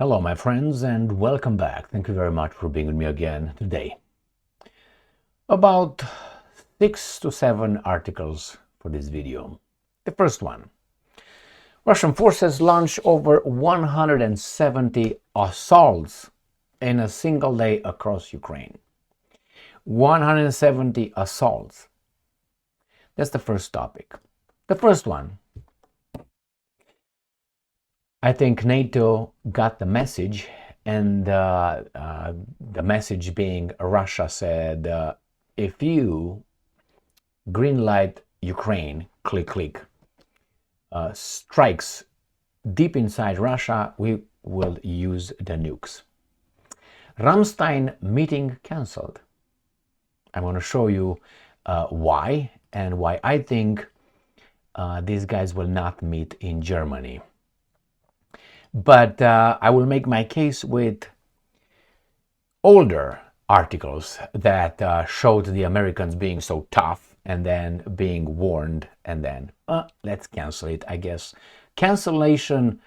Hello, my friends, and welcome back. Thank you very much for being with me again today. About 6 to 7 articles for this video. The first one. Russian forces launch over 170 assaults in a single day across Ukraine. 170 assaults. That's the first topic. The first one. I think NATO got the message, and the message being Russia said, if you greenlight Ukraine, click, strikes deep inside Russia, we will use the nukes. Ramstein meeting cancelled. I'm going to show you why and why I think these guys will not meet in Germany. But I will make my case with older articles that showed the Americans being so tough and then being warned and then let's cancel it, I guess. Cancellation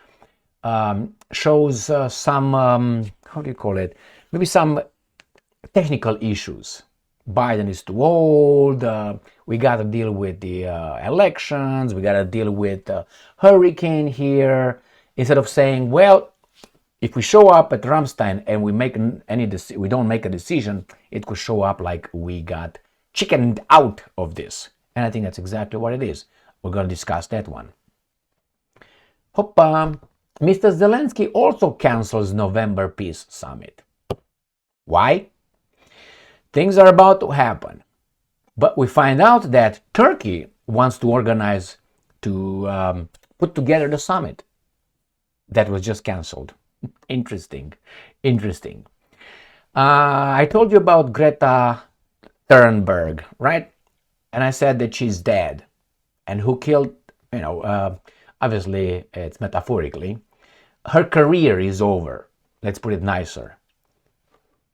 shows some, how do you call it, maybe some technical issues. Biden is too old, we got to deal with the elections, we got to deal with the hurricane here. Instead of saying, well, if we show up at Ramstein and we don't make a decision, it could show up like we got chickened out of this. And I think that's exactly what it is. We're going to discuss that one. Mr. Zelensky also cancels November Peace Summit. Why? Things are about to happen. But we find out that Turkey wants to organize to put together the summit. That was just cancelled. Interesting. I told you about Greta Thunberg, right? And I said that she's dead. And who killed, obviously it's metaphorically. Her career is over. Let's put it nicer.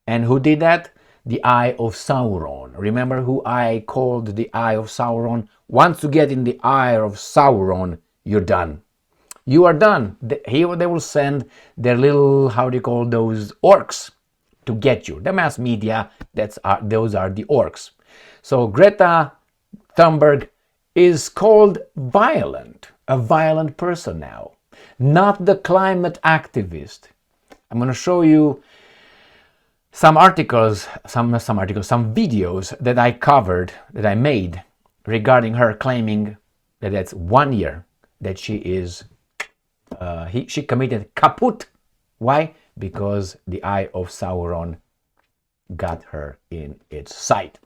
And who did that? The Eye of Sauron. Remember who I called the Eye of Sauron? Once you get in the Eye of Sauron, you're done. You are done. Here they will send their little, how do you call those, orcs to get you. The mass media, those are the orcs. So Greta Thunberg is called violent, a violent person now, not the climate activist. I'm going to show you some articles, some videos that I covered, that I made regarding her claiming that it's 1 year that she is she committed kaput. Why? Because the Eye of Sauron got her in its sight.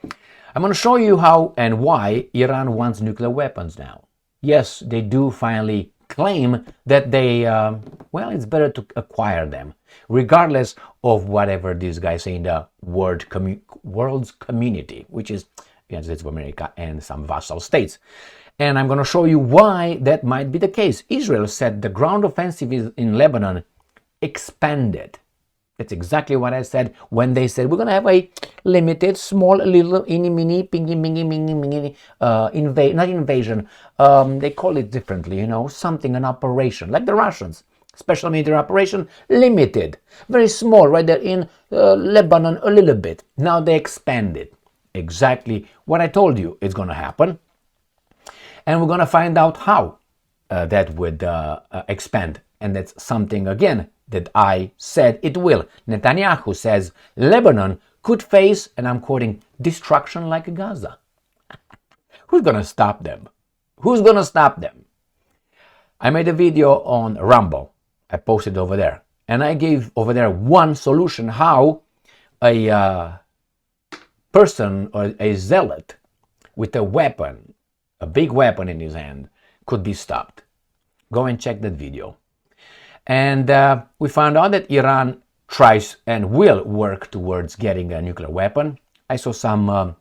I'm going to show you how and why Iran wants nuclear weapons now. Yes, they do finally claim that they, it's better to acquire them, regardless of whatever these guys say in the world's community, which is the United States of America and some vassal states. And I'm going to show you why that might be the case. Israel said the ground offensive in Lebanon expanded. That's exactly what I said when they said we're going to have a limited, small, little, mini, not invasion. They call it differently, something, an operation, like the Russians. Special military operation, limited, very small, right there in Lebanon a little bit. Now they expanded. Exactly what I told you is going to happen. And we're going to find out how that would expand. And that's something, again, that I said it will. Netanyahu says Lebanon could face, and I'm quoting, destruction like Gaza. Who's going to stop them? Who's going to stop them? I made a video on Rumble. I posted over there. And I gave over there one solution how a person or a zealot with a weapon, a big weapon in his hand, could be stopped. Go and check that video. And we found out that Iran tries and will work towards getting a nuclear weapon. I saw some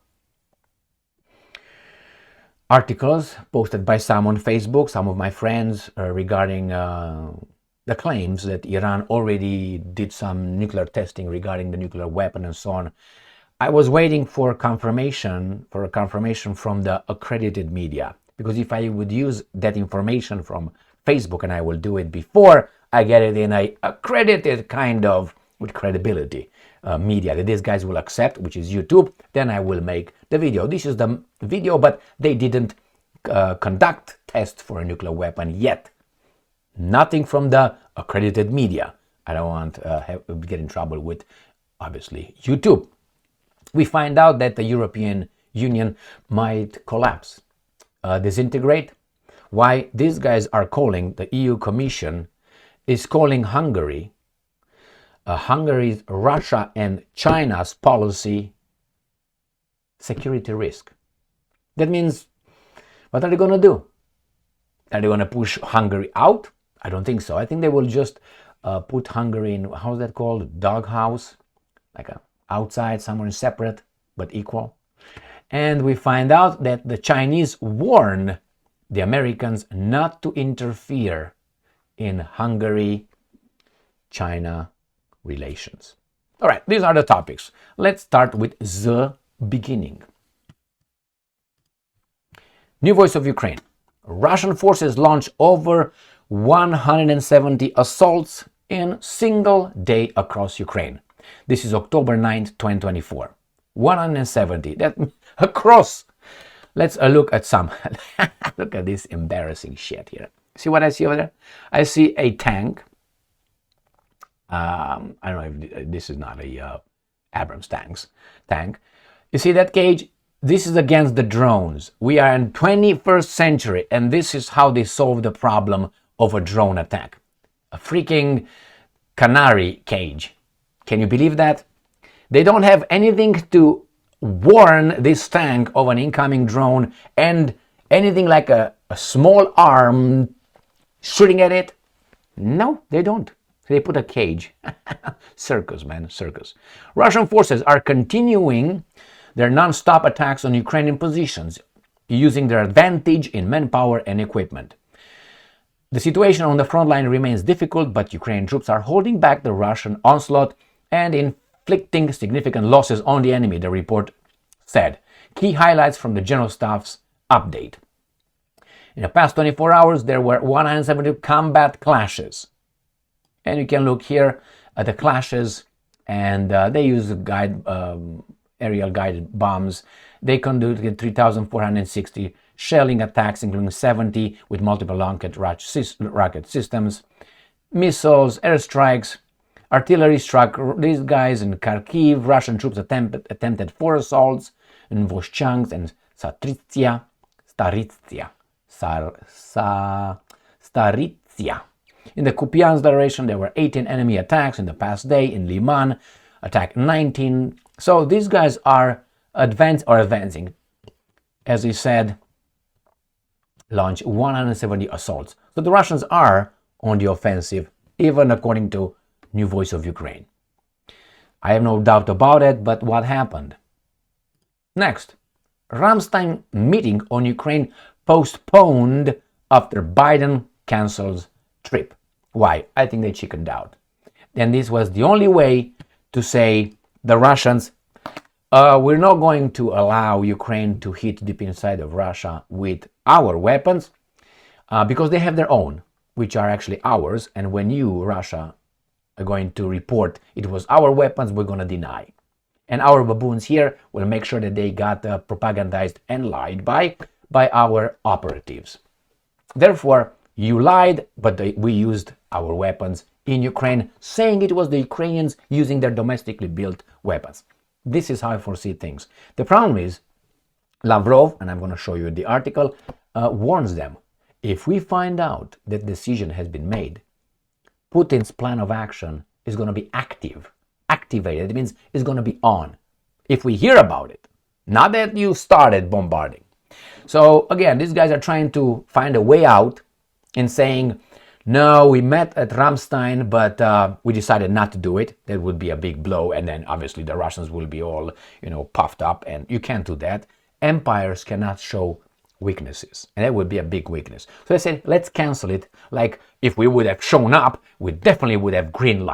articles posted by some on Facebook, some of my friends, regarding the claims that Iran already did some nuclear testing regarding the nuclear weapon and so on. I was waiting for a confirmation from the accredited media, because if I would use that information from Facebook, and I will do it before I get it in a accredited kind of, with credibility, media that these guys will accept, which is YouTube. Then I will make the video. This is the video, but they didn't conduct tests for a nuclear weapon yet. Nothing from the accredited media. I don't want to get in trouble with, obviously, YouTube. We find out that the European Union might collapse, disintegrate. Why? These guys are calling, the EU Commission is calling Hungary, Hungary's, Russia and China's policy security risk. That means, what are they going to do? Are they going to push Hungary out? I don't think so. I think they will just put Hungary in, how's that called? Doghouse, like outside, somewhere separate but equal. And we find out that the Chinese warn the Americans not to interfere in Hungary-China relations. All right, these are the topics. Let's start with the beginning. New Voice of Ukraine. Russian forces launch over 170 assaults in single day across Ukraine. This is October 9th, 2024. 170. That across. Let's look at some. Look at this embarrassing shit here. See what I see over there? I see a tank. I don't know if this is not a Abrams tank. You see that cage? This is against the drones. We are in 21st century, and this is how they solve the problem of a drone attack. A freaking canary cage. Can you believe that? They don't have anything to warn this tank of an incoming drone and anything like a small arm shooting at it. No, they don't. They put a cage. Circus, man, circus. Russian forces are continuing their non-stop attacks on Ukrainian positions, using their advantage in manpower and equipment. The situation on the front line remains difficult, but Ukrainian troops are holding back the Russian onslaught and inflicting significant losses on the enemy, the report said. Key highlights from the General Staff's update. In the past 24 hours, there were 170 combat clashes. And you can look here at the clashes, and they use aerial guided bombs. They conducted 3,460 shelling attacks, including 70 with multiple rocket systems, missiles, airstrikes, artillery struck these guys in Kharkiv. Russian troops attempted 4 assaults in Voshchansk and Staritsia. In the Kupiansk direction, there were 18 enemy attacks in the past day. In Liman, attack 19. So these guys are advancing. As he said, launch 170 assaults. So the Russians are on the offensive, even according to New Voice of Ukraine. I have no doubt about it, but what happened? Next, Ramstein meeting on Ukraine postponed after Biden cancels trip. Why? I think they chickened out. And this was the only way to say the Russians, we're not going to allow Ukraine to hit deep inside of Russia with our weapons because they have their own, which are actually ours. And when you, Russia, are going to report it was our weapons, we're going to deny. And our baboons here will make sure that they got propagandized and lied by our operatives. Therefore, you lied, but we used our weapons in Ukraine, saying it was the Ukrainians using their domestically built weapons. This is how I foresee things. The problem is, Lavrov, and I'm going to show you the article, warns them. If we find out that decision has been made, Putin's plan of action is going to be activated. It means it's going to be on. If we hear about it, not that you started bombarding. So again, these guys are trying to find a way out in saying, no, we met at Ramstein, but we decided not to do it. That would be a big blow. And then obviously the Russians will be all, puffed up, and you can't do that. Empires cannot show weaknesses, and that would be a big weakness. So I said, let's cancel it. Like if we would have shown up, we definitely would have green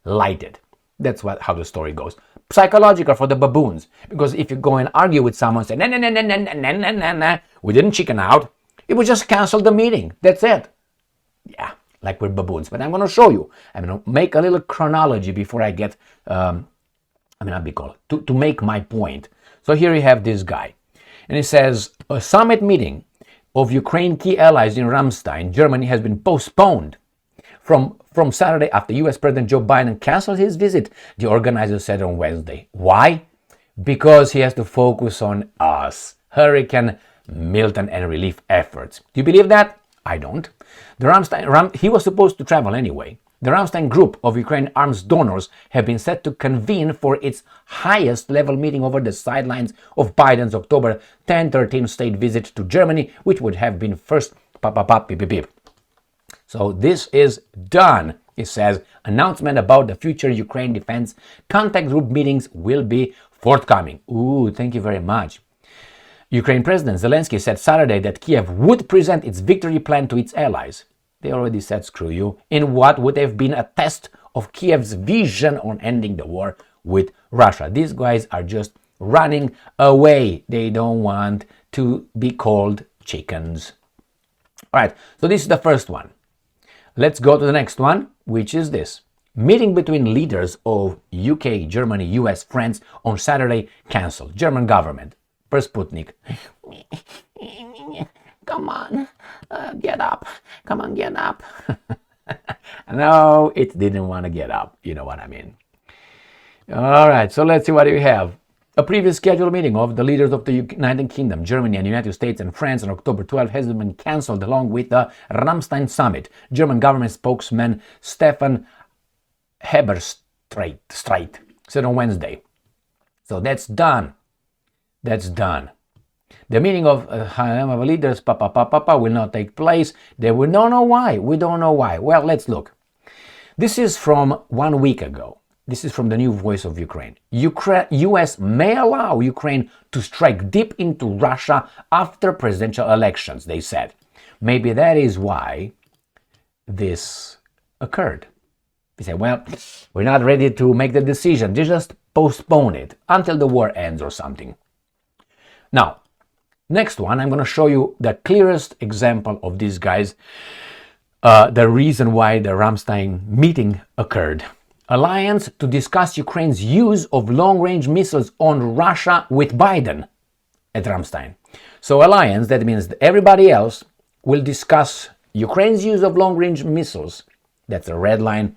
lighted. That's how the story goes. Psychological for the baboons, because if you go and argue with someone, say, nah, we didn't chicken out. It was just cancel the meeting. That's it. Yeah, like we're baboons. But I'm going to show you. I'm going to make a little chronology before I get, to make my point. So here you have this guy. And it says, a summit meeting of Ukraine key allies in Ramstein, Germany, has been postponed from Saturday after US President Joe Biden canceled his visit, the organizers said on Wednesday. Why? Because he has to focus on us, Hurricane Milton and relief efforts. Do you believe that? I don't. He was supposed to travel anyway. The Ramstein group of Ukraine arms donors have been set to convene for its highest level meeting over the sidelines of Biden's October 10-13 state visit to Germany, which would have been first beep. So this is done. It says announcement about the future Ukraine defense contact group meetings will be forthcoming. Ooh, thank you very much. Ukraine President Zelensky said Saturday that Kiev would present its victory plan to its allies. They already said screw you, in what would have been a test of Kiev's vision on ending the war with Russia. These guys are just running away. They don't want to be called chickens. All right, so this is the first one. Let's go to the next one, which is this. Meeting between leaders of UK, Germany, US, France on Saturday cancelled. German government. Per Sputnik. Come on, get up. Come on, get up. No, it didn't want to get up. You know what I mean. All right, so let's see what we have. A previous scheduled meeting of the leaders of the United Kingdom, Germany, and United States and France on October 12 has been cancelled along with the Ramstein summit. German government spokesman Stefan Heberstreit said on Wednesday. So that's done. That's done. The meeting of leaders will not take place. We don't know why. We don't know why. Well, let's look. This is from 1 week ago. This is from the new Voice of Ukraine. US may allow Ukraine to strike deep into Russia after presidential elections, they said. Maybe that is why this occurred. They said, well, we're not ready to make the decision. They just postpone it until the war ends or something. Now, next one, I'm going to show you the clearest example of these guys, the reason why the Ramstein meeting occurred. Alliance to discuss Ukraine's use of long-range missiles on Russia with Biden at Ramstein. So alliance, that means that everybody else will discuss Ukraine's use of long-range missiles, that's a red line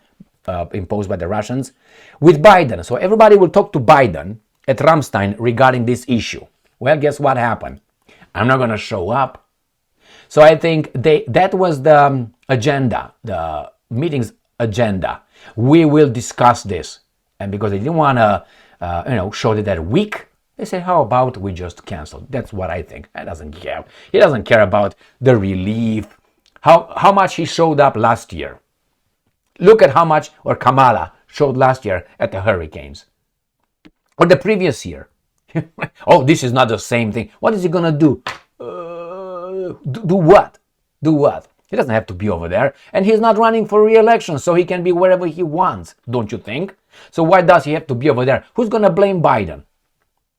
imposed by the Russians, with Biden. So everybody will talk to Biden at Ramstein regarding this issue. Well, guess what happened? I'm not going to show up. So I think that was the agenda, the meeting's agenda. We will discuss this. And because they didn't want to, show that weak, they say, how about we just cancel? That's what I think. He doesn't care. He doesn't care about the relief, how much he showed up last year. Look at how much, or Kamala showed last year at the hurricanes. Or the previous year. Oh, this is not the same thing. What is he going to do? Do what? Do what? He doesn't have to be over there. And he's not running for re-election, so he can be wherever he wants, don't you think? So why does he have to be over there? Who's going to blame Biden?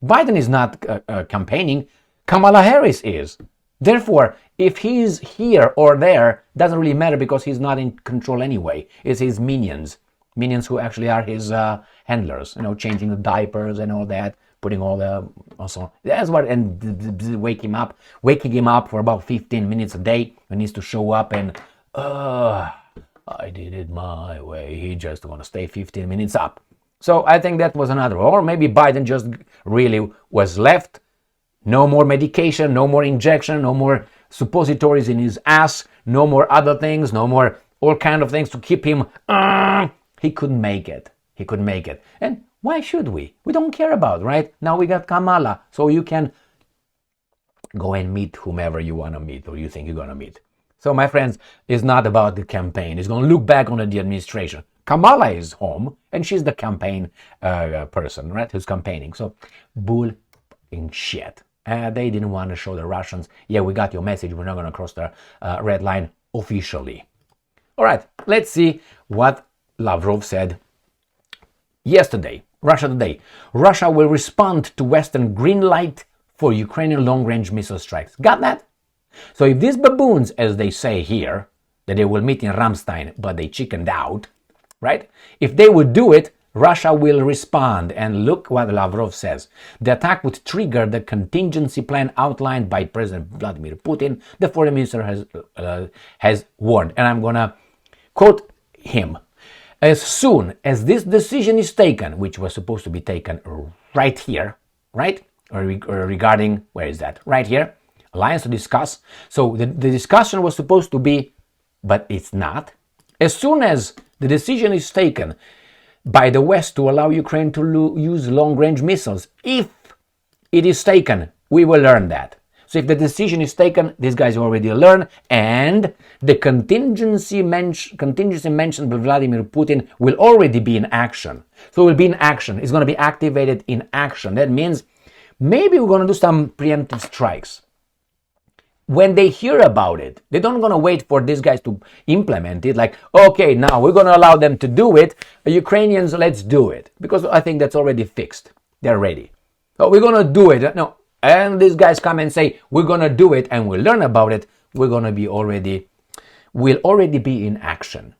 Biden is not campaigning. Kamala Harris is. Therefore, if he's here or there, doesn't really matter because he's not in control anyway. It's his minions. Minions who actually are his handlers, changing the diapers and all that. Putting all the also that's what, and waking him up for about 15 minutes a day. He needs to show up and I did it my way. He just gonna stay 15 minutes up. So I think that was another, or maybe Biden just really was left. No more medication, no more injection, no more suppositories in his ass, no more other things, no more all kind of things to keep him. He couldn't make it. He couldn't make it. And why should we? We don't care about, right? Now we got Kamala, so you can go and meet whomever you want to meet or you think you're going to meet. So, my friends, it's not about the campaign. It's going to look back on the administration. Kamala is home, and she's the campaign person, right, who's campaigning. So, bull in shit. They didn't want to show the Russians, yeah, we got your message. We're not going to cross the red line officially. All right, let's see what Lavrov said yesterday. Russia Today. Russia will respond to Western green light for Ukrainian long-range missile strikes. Got that? So if these baboons, as they say here, that they will meet in Ramstein, but they chickened out, right? If they would do it, Russia will respond. And look what Lavrov says. The attack would trigger the contingency plan outlined by President Vladimir Putin, the foreign minister has warned. And I'm going to quote him. As soon as this decision is taken, which was supposed to be taken right here, right? Or regarding, where is that? Right here. Alliance to discuss. So the discussion was supposed to be, but it's not. As soon as the decision is taken by the West to allow Ukraine to use long-range missiles, if it is taken, we will learn that. So if the decision is taken, these guys already learn, and the contingency mentioned by Vladimir Putin will already be in action. So it will be in action. It's going to be activated in action. That means maybe we're going to do some preemptive strikes. When they hear about it, they don't going to wait for these guys to implement it. Like, okay, now we're going to allow them to do it. Ukrainians, let's do it. Because I think that's already fixed. They're ready. Oh, we're going to do it. No. And these guys come and say, we're going to do it and we'll learn about it. We'll already be in action.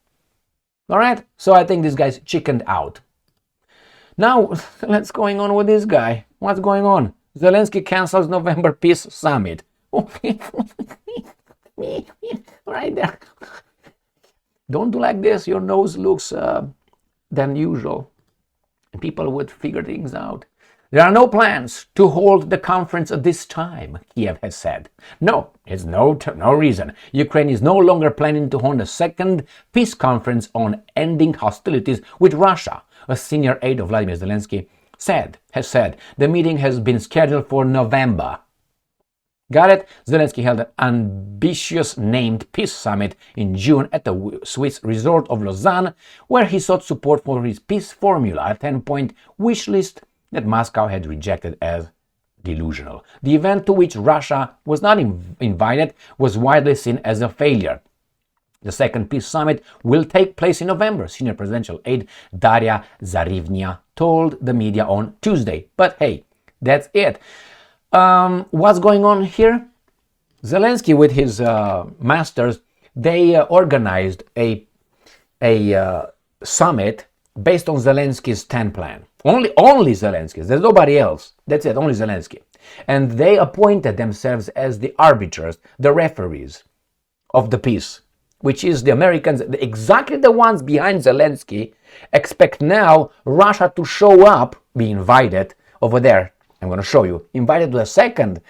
All right? So I think these guys chickened out. Now, what's going on with this guy? What's going on? Zelensky cancels November peace summit. Right there. Don't do like this. Your nose looks than usual. And people would figure things out. There are no plans to hold the conference at this time, Kiev has said. No, it's no reason. Ukraine is no longer planning to hold a second peace conference on ending hostilities with Russia, a senior aide of Vladimir Zelensky has said. The meeting has been scheduled for November. Got it? Zelensky held an ambitious named peace summit in June at the Swiss resort of Lausanne, where he sought support for his peace formula, a 10-point wish list that Moscow had rejected as delusional. The event, to which Russia was not invited, was widely seen as a failure. The second peace summit will take place in November, senior presidential aide Daria Zarivnya told the media on Tuesday. But hey, that's it. What's going on here? Zelensky with his masters, they organized a summit based on Zelensky's 10 plan. Only Zelensky. There's nobody else. That's it, only Zelensky. And they appointed themselves as the arbiters, the referees of the peace, which is the Americans, exactly the ones behind Zelensky, expect now Russia to show up, be invited over there. I'm going to show you. Invited to a second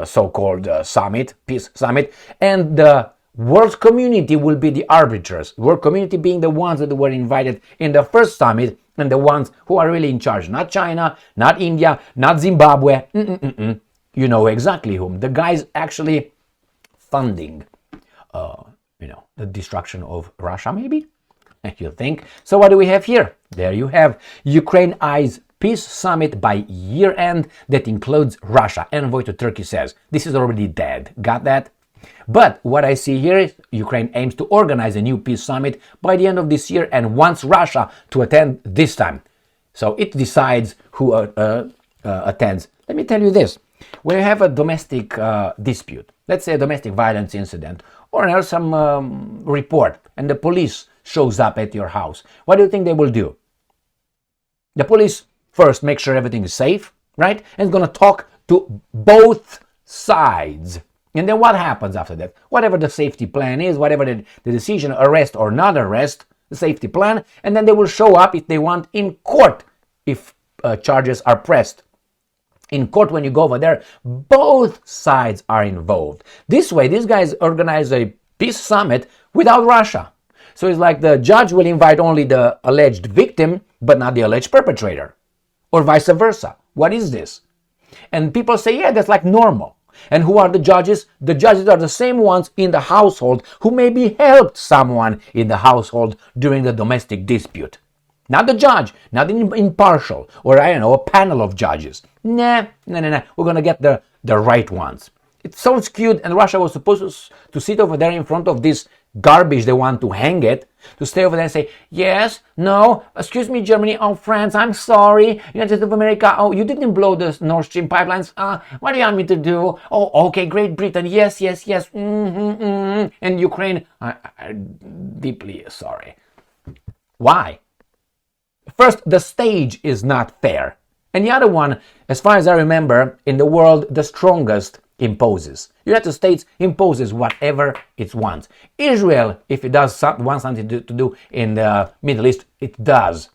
so-called summit, peace summit, and the world community will be the arbiters. World community being the ones that were invited in the first summit and the ones who are really in charge. Not China, not India, not Zimbabwe. You know exactly whom. The guys actually funding, the destruction of Russia, maybe? You think? So what do we have here? There you have Ukraine eyes peace summit by year end that includes Russia. Envoy to Turkey says this is already dead. Got that? But what I see here is Ukraine aims to organize a new peace summit by the end of this year and wants Russia to attend this time. So it decides who attends. Let me tell you this. When you have a domestic dispute, let's say a domestic violence incident, or some report, and the police shows up at your house, what do you think they will do? The police first make sure everything is safe, right? And it's going to talk to both sides. And then what happens after that? Whatever the safety plan is, whatever the decision, arrest or not arrest, the safety plan, and then they will show up if they want in court if charges are pressed. In court, when you go over there, both sides are involved. This way, these guys organize a peace summit without Russia. So it's like the judge will invite only the alleged victim, but not the alleged perpetrator. Or vice versa. What is this? And people say, yeah, that's like normal. And who are the judges? The judges are the same ones in the household who maybe helped someone in the household during the domestic dispute. Not the judge, not impartial, or a panel of judges. Nah. We're going to get the right ones. It sounds cute, and Russia was supposed to sit over there in front of this garbage they want to hang it, to stay over there and say, yes, no, excuse me, Germany, oh, France, I'm sorry, United States of America, oh, you didn't blow the Nord Stream pipelines, what do you want me to do? Oh, okay, Great Britain, yes, and Ukraine, I'm deeply sorry. Why? First, the stage is not fair. And the other one, as far as I remember, in the world, the strongest imposes. United States imposes whatever it wants. Israel, if it does want something to do in the Middle East, it does.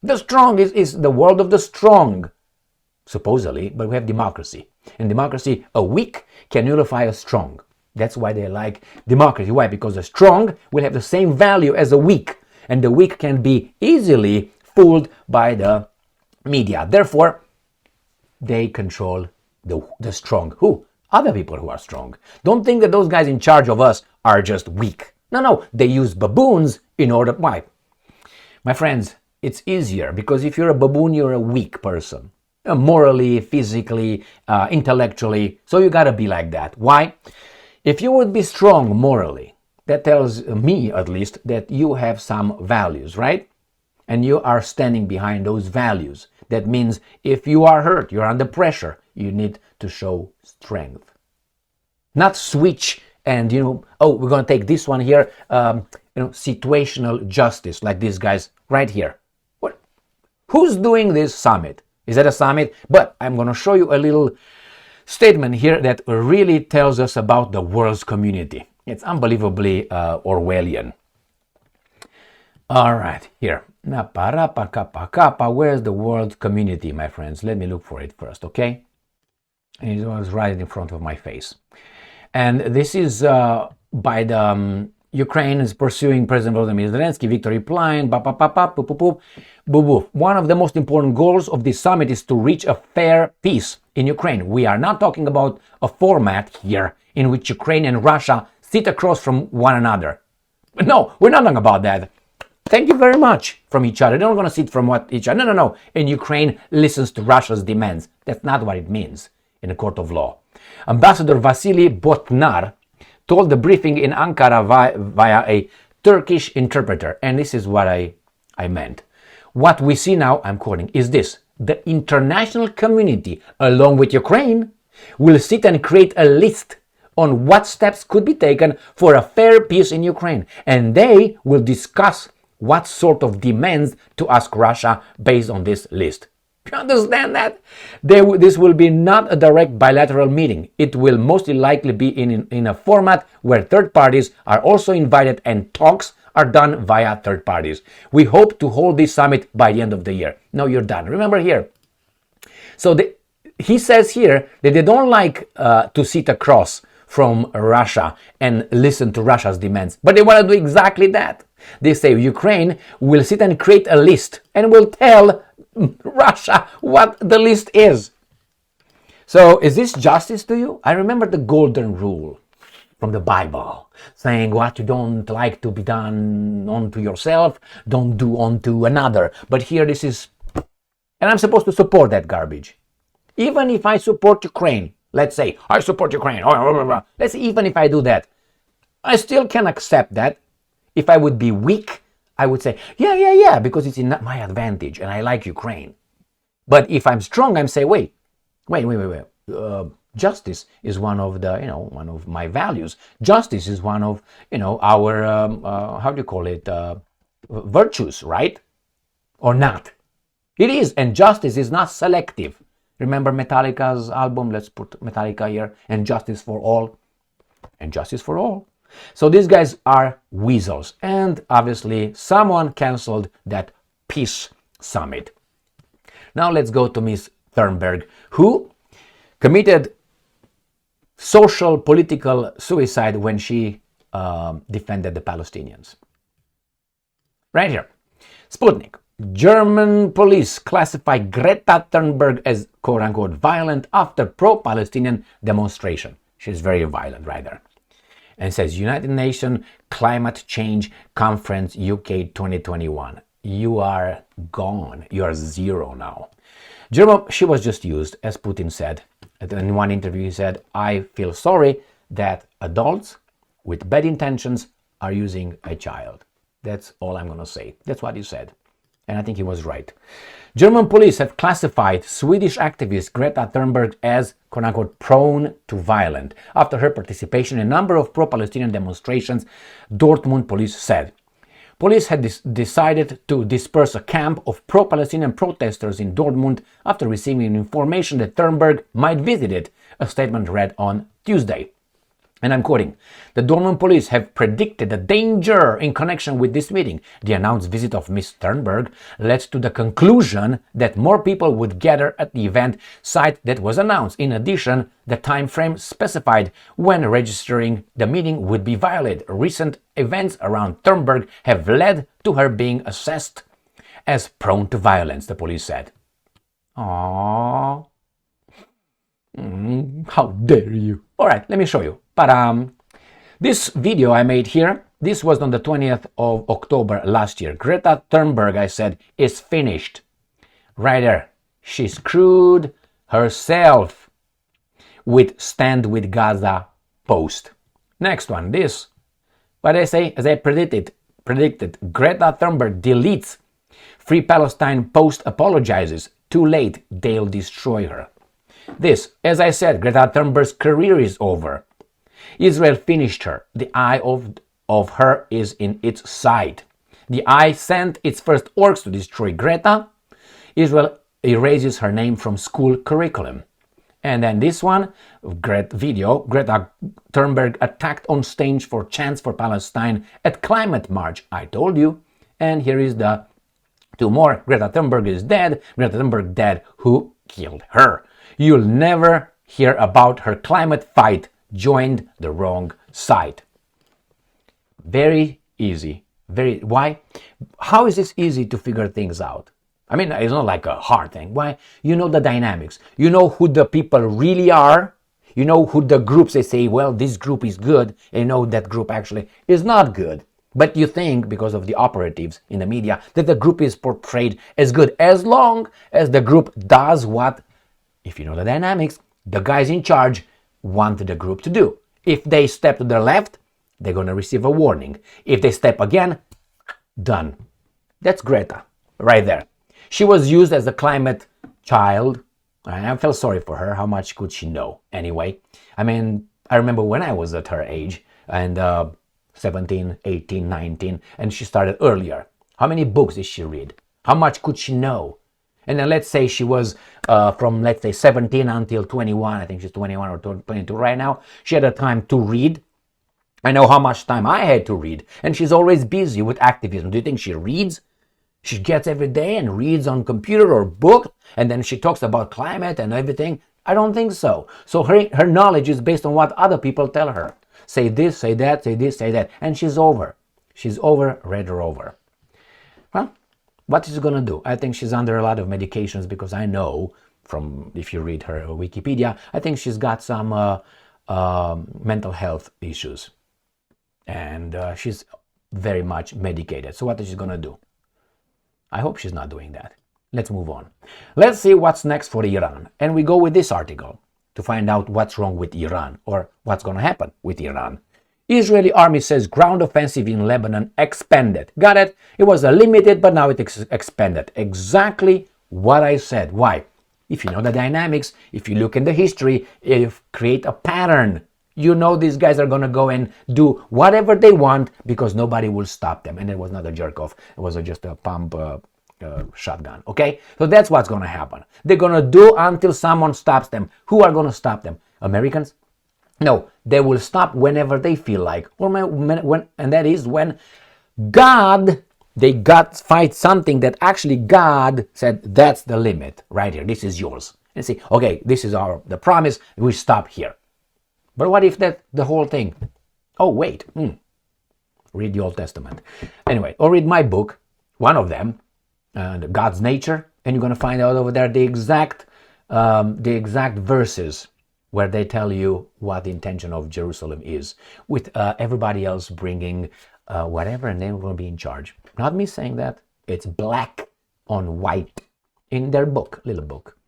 The strong is the world of the strong, supposedly, but we have democracy. In democracy, a weak can nullify a strong. That's why they like democracy. Why? Because the strong will have the same value as a weak, and the weak can be easily fooled by the media. Therefore, they control the strong. Who? Other people who are strong. Don't think that those guys in charge of us are just weak. No, they use baboons in order... Why? My friends, it's easier because if you're a baboon, you're a weak person. Morally, physically, intellectually. So you gotta be like that. Why? If you would be strong morally, that tells me at least that you have some values, right? And you are standing behind those values. That means if you are hurt, you're under pressure, you need to show strength. Not switch and, oh, we're going to take this one here, situational justice, like these guys right here. What? Who's doing this summit? Is that a summit? But I'm going to show you a little statement here that really tells us about the world's community. It's unbelievably Orwellian. All right, here. Where's the world community, my friends? Let me look for it first, okay? And it was right in front of my face. And this is by the Ukraine is pursuing President Volodymyr Zelensky, victory plan, One of the most important goals of this summit is to reach a fair peace in Ukraine. We are not talking about a format here in which Ukraine and Russia sit across from one another. But no, we're not talking about that. Thank you very much from each other. They're not going to sit from each other. No. And Ukraine listens to Russia's demands. That's not what it means in a court of law. Ambassador Vasily Botnar told the briefing in Ankara via a Turkish interpreter. And this is what I meant. What we see now, I'm quoting, is this. The international community, along with Ukraine, will sit and create a list on what steps could be taken for a fair peace in Ukraine. And they will discuss what sort of demands to ask Russia based on this list. You understand that? This will be not a direct bilateral meeting. It will most likely be in a format where third parties are also invited and talks are done via third parties. We hope to hold this summit by the end of the year. No, you're done. Remember here. So he says here that they don't like to sit across from Russia and listen to Russia's demands, but they want to do exactly that. They say Ukraine will sit and create a list and will tell Russia what the list is. So is this justice to you? I remember the golden rule from the Bible saying what you don't like to be done unto yourself, don't do unto another. But here this is, and I'm supposed to support that garbage. Even if I support Ukraine, let's say I support Ukraine, let's say even if I do that, I still can accept that. If I would be weak, I would say, yeah, because it's in my advantage and I like Ukraine. But if I'm strong, I'm say, wait. Justice is one of the, one of my values. Justice is one of, our, how do you call it, virtues, right? Or not? It is, and justice is not selective. Remember Metallica's album? Let's put Metallica here, and Justice for All. And Justice for All. So these guys are weasels, and obviously someone cancelled that peace summit. Now let's go to Ms. Thunberg, who committed social political suicide when she defended the Palestinians. Right here, Sputnik. German police classify Greta Thunberg as quote-unquote violent after pro-Palestinian demonstration. She's very violent right there. And it says United Nations Climate Change Conference UK 2021. You are gone. You are zero now. She was just used, as Putin said. In one interview he said, I feel sorry that adults with bad intentions are using a child. That's all I'm going to say. That's what he said. And I think he was right. German police have classified Swedish activist Greta Thunberg as, quote-unquote, prone to violence after her participation in a number of pro-Palestinian demonstrations, Dortmund police said. Police had decided to disperse a camp of pro-Palestinian protesters in Dortmund after receiving information that Thunberg might visit it, a statement read on Tuesday. And I'm quoting, "The Dortmund police have predicted a danger in connection with this meeting. The announced visit of Ms. Thunberg led to the conclusion that more people would gather at the event site that was announced. In addition, the time frame specified when registering the meeting would be violated. Recent events around Thunberg have led to her being assessed as prone to violence," the police said. Aww. How dare you? All right, let me show you. But this video I made here, this was on the 20th of October last year. Greta Thunberg, I said, is finished. Right there. She screwed herself with Stand with Gaza post. Next one, this. What I say, as I predicted, Greta Thunberg deletes Free Palestine post, apologizes. Too late, they'll destroy her. This, as I said, Greta Thunberg's career is over. Israel finished her. The eye of her is in its side. The eye sent its first orcs to destroy Greta. Israel erases her name from school curriculum. And then this one, video, Greta Thunberg attacked on stage for Chants for Palestine at climate march. I told you. And here is the two more. Greta Thunberg is dead. Greta Thunberg dead. Who killed her? You'll never hear about her climate fight. Joined the wrong side. Very easy. Why? How is this easy to figure things out? I mean, it's not like a hard thing. Why? You know the dynamics. You know who the people really are. You know who the groups, they say, well, this group is good. And you know that group actually is not good. But you think, because of the operatives in the media, that the group is portrayed as good. As long as the group does what, if you know the dynamics, the guys in charge want the group to do. If they step to the left, they're going to receive a warning. If they step again, done. That's Greta, right there. She was used as a climate child. I felt sorry for her. How much could she know? Anyway, I mean, I remember when I was at her age, and 17, 18, 19, and she started earlier. How many books did she read? How much could she know? And then let's say she was from, let's say, 17 until 21. I think she's 21 or 22 right now. She had a time to read. I know how much time I had to read. And she's always busy with activism. Do you think she reads? She gets every day and reads on computer or book, and then she talks about climate and everything. I don't think so. So her knowledge is based on what other people tell her. Say this, say that, say this, say that. And she's over. She's over, read her over. Well, what is she going to do? I think she's under a lot of medications, because I know from, if you read her Wikipedia, I think she's got some mental health issues. And she's very much medicated. So what is she going to do? I hope she's not doing that. Let's move on. Let's see what's next for Iran. And we go with this article to find out what's wrong with Iran, or what's going to happen with Iran. Israeli army says ground offensive in Lebanon expanded. Got it? It was limited, but now it expanded. Exactly what I said. Why? If you know the dynamics, if you look in the history, if create a pattern, you know these guys are going to go and do whatever they want, because nobody will stop them. And it was not a jerk off. It was just a pump shotgun. Okay? So that's what's going to happen. They're going to do until someone stops them. Who are going to stop them? Americans? No, they will stop whenever they feel like. And that is when God, they fight something that actually God said, that's the limit right here. This is yours. And say, okay, this is the promise. We stop here. But what if that the whole thing? Oh, wait. Read the Old Testament. Anyway, or read my book, one of them, God's Nature, and you're going to find out over there the exact verses where they tell you what the intention of Jerusalem is, with everybody else bringing whatever, and they will be in charge. Not me saying that. It's black on white in their book, little book.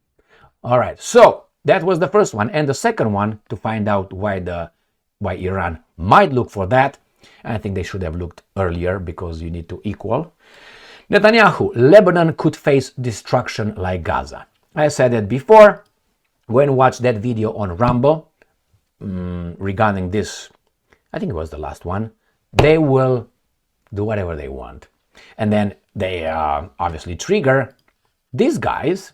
All right, so that was the first one. And the second one, to find out why Iran might look for that, I think they should have looked earlier because you need to equal. Netanyahu, Lebanon could face destruction like Gaza. I said it before. Go and watch that video on Rumble regarding this. I think it was the last one. They will do whatever they want. And then they obviously trigger these guys.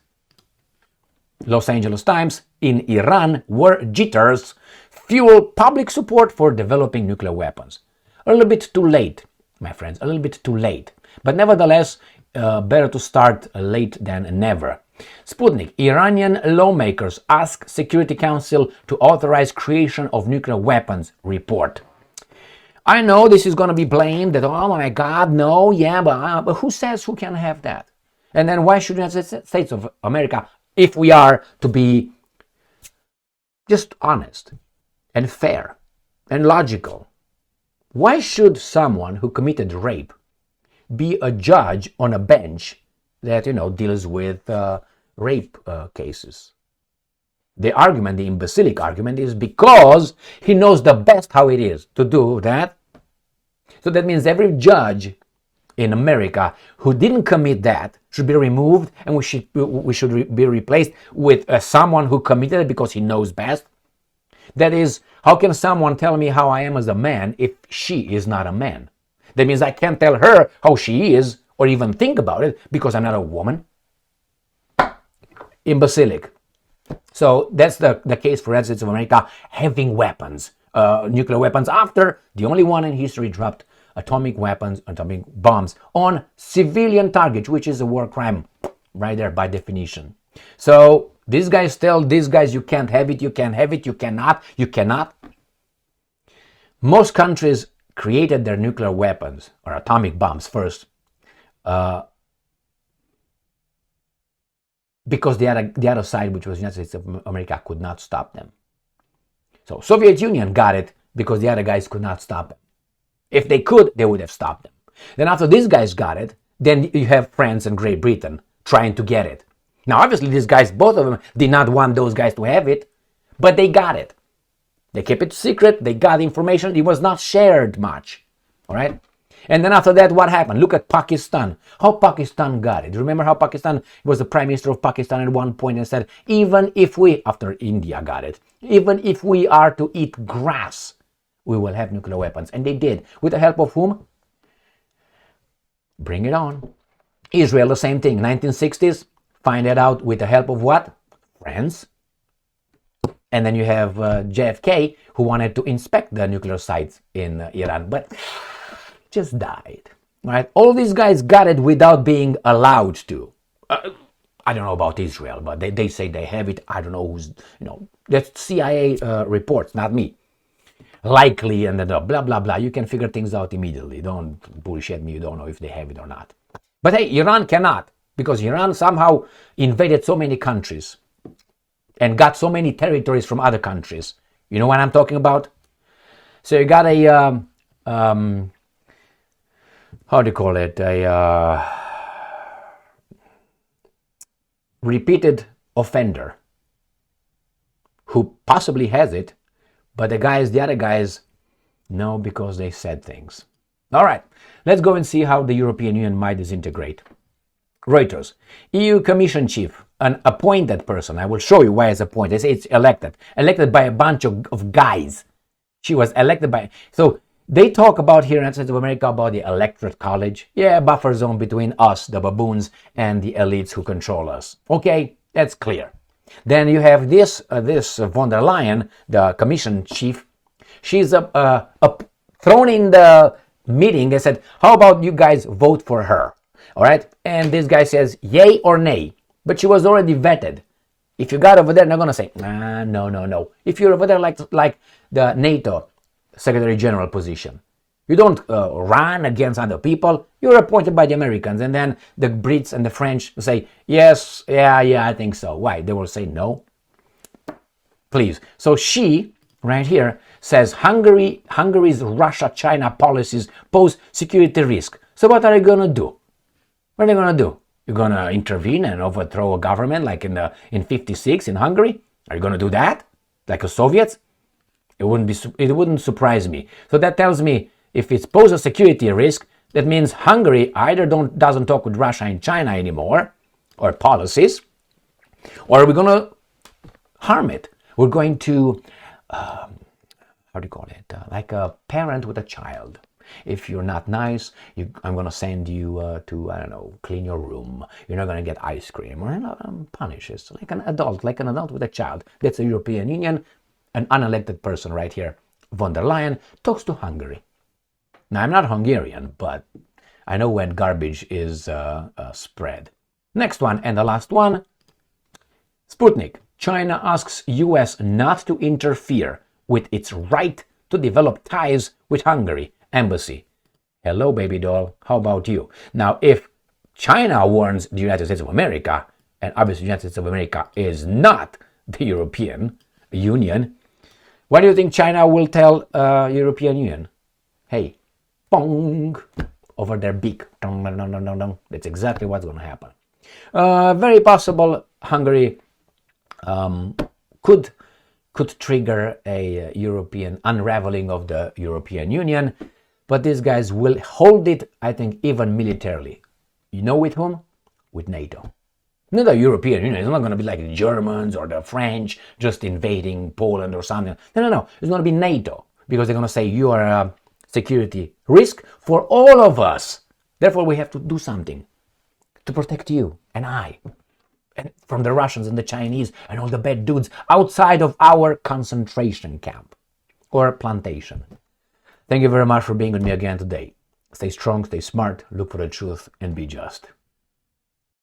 Los Angeles Times, in Iran, war jitters fuel public support for developing nuclear weapons. A little bit too late, my friends, a little bit too late. But nevertheless, better to start late than never. Sputnik, Iranian lawmakers ask Security Council to authorize creation of nuclear weapons, report. I know this is going to be blamed that, oh my God, no, yeah, but who says who can have that? And then why should the United States of America, if we are to be just honest and fair and logical, why should someone who committed rape be a judge on a bench that, deals with rape cases? The argument, the imbecilic argument, is because he knows the best how it is to do that. So that means every judge in America who didn't commit that should be removed, and we should be replaced with someone who committed it because he knows best. That is, how can someone tell me how I am as a man if she is not a man? That means I can't tell her how she is or even think about it because I'm not a woman. Imbecilic. So that's the case for the United States of America having weapons, nuclear weapons, after the only one in history dropped atomic bombs on civilian targets, which is a war crime right there by definition. So these guys tell these guys you can't have it, you can't have it, you cannot. Most countries created their nuclear weapons or atomic bombs first because the other side, which was the United States of America, could not stop them. So Soviet Union got it because the other guys could not stop them. If they could, they would have stopped them. Then after these guys got it, then you have France and Great Britain trying to get it. Now obviously these guys, both of them, did not want those guys to have it, but they got it. They kept it secret, they got information, it was not shared much. All right? And then after that, what happened? Look at Pakistan. How Pakistan got it. Remember how Pakistan was the prime minister of Pakistan at one point and said, even if we, after India got it, even if we are to eat grass, we will have nuclear weapons. And they did. With the help of whom? Bring it on. Israel, the same thing. 1960s, find it out with the help of what? France. And then you have JFK, who wanted to inspect the nuclear sites in Iran, but just died. Right? All these guys got it without being allowed to. I don't know about Israel, but they say they have it. I don't know who's, that's CIA reports, not me. Likely, and then blah, blah, blah. You can figure things out immediately. Don't bullshit me. You don't know if they have it or not. But hey, Iran cannot, because Iran somehow invaded so many countries and got so many territories from other countries. You know what I'm talking about? So you got a, how do you call it? A repeated offender who possibly has it, but the other guys, no, because they said things. All right, let's go and see how the European Union might disintegrate. Reuters, EU Commission Chief, an appointed person. I will show you why it's appointed. They say it's elected by a bunch of guys. She was elected by, so they talk about here in the United States of America about the electorate college. Yeah, buffer zone between us, the baboons, and the elites who control us. Okay, that's clear. Then you have this von der Leyen, the commission chief. She's thrown in the meeting and said, how about you guys vote for her? All right. And this guy says, yay or nay. But she was already vetted. If you got over there, they're going to say, no. If you're over there like the NATO Secretary General position, you don't run against other people. You're appointed by the Americans. And then the Brits and the French say, yes, yeah, I think so. Why? They will say no. Please. So she, right here, says Hungary's Russia-China policies pose security risk. So what are they going to do? What are they going to do? You're going to intervene and overthrow a government like in 56 in Hungary? Are you going to do that? Like the Soviets? It wouldn't surprise me. So that tells me if it poses a security risk, that means Hungary either doesn't talk with Russia and China anymore, or policies, or we're going to harm it. We're going to, how do you call it, like a parent with a child. If you're not nice, I'm going to send you to, I don't know, clean your room. You're not going to get ice cream, or punish it. Like an adult with a child. That's the European Union. An unelected person right here, von der Leyen, talks to Hungary. Now, I'm not Hungarian, but I know when garbage is spread. Next one, and the last one. Sputnik. China asks US not to interfere with its right to develop ties with Hungary. Embassy. Hello, baby doll. How about you? Now, if China warns the United States of America, and obviously the United States of America is not the European Union, what do you think China will tell European Union? Hey, pong, over their beak. Dong, dong, dong, dong, dong. That's exactly what's going to happen. Very possible Hungary could trigger a European unraveling of the European Union, but these guys will hold it, I think, even militarily. You know with whom? With NATO. Not the European Union. It's not going to be like the Germans or the French just invading Poland or something. No. It's going to be NATO, because they're going to say you are a security risk for all of us. Therefore, we have to do something to protect you and I, and from the Russians and the Chinese and all the bad dudes outside of our concentration camp or plantation. Thank you very much for being with me again today. Stay strong, stay smart, look for the truth, and be just.